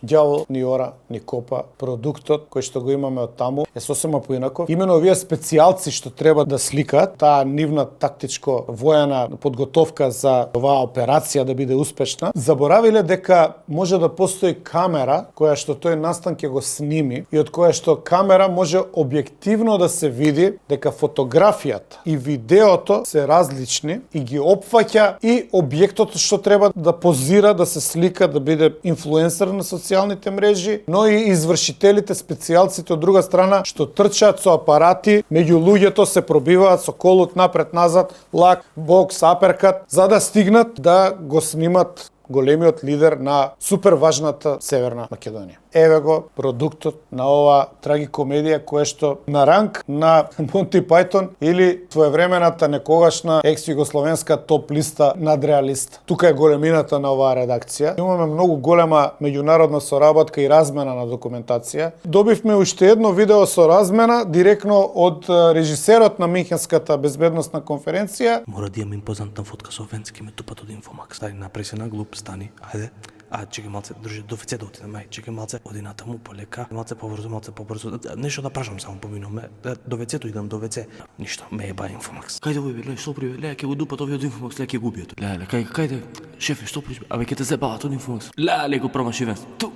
Ѓавол ни ора, ни копа, продуктот кој што го имаме од таму е сосема поинаков. Имено овие специјалци што треба да сликаат, таа нивна тактичко воена подготовка за оваа операција да биде успешна, заборавиле дека може да постои камера која што тој настан ќе го сними и од која што камера може објективно да се види дека фотографијата и видеото се различни и ги опфаќа и објектот што треба да позира, да се слика, да биде инфлуенсер на социјалните мрежи, но и извршителите, специјалците од друга страна што трчаат со апарати, меѓу луѓето се пробиваат со колут напред-назад, лак, бокс, аперкат, за да стигнат да го снимат големиот лидер на супер важната Северна Македонија. Еве го продуктот на ова трагикомедија која што на ранг на Монти Пајтон или своевремената некогашна екс-југословенска топ листа надреалист. Тука е големината на оваа редакција. Имаме многу голема меѓународна соработка и размена на документација. Добивме уште едно видео со размена директно од режисерот на Минхенската безбедносна конференција. Мора да имам импозантна фотка со Венцки ме тупат од Инфомакс. Стани, направи се на глуп, стани, ајде. Чекај малце, друже, до ВЦ да отидам, чекај малце, оди натаму полека, малце побрзо. Нешто да прашам само поминувам, до ВЦ-то идам, до ВЦ. Ништо, ме еба Инфомакс. Кајде овој бе, што прави, ќе го дупат овој од Инфомакс, ќе го убијат. Кајде, шефе, што приш? Абе ќе те зебават од Инфомакс. Го промаши Венц. Ту.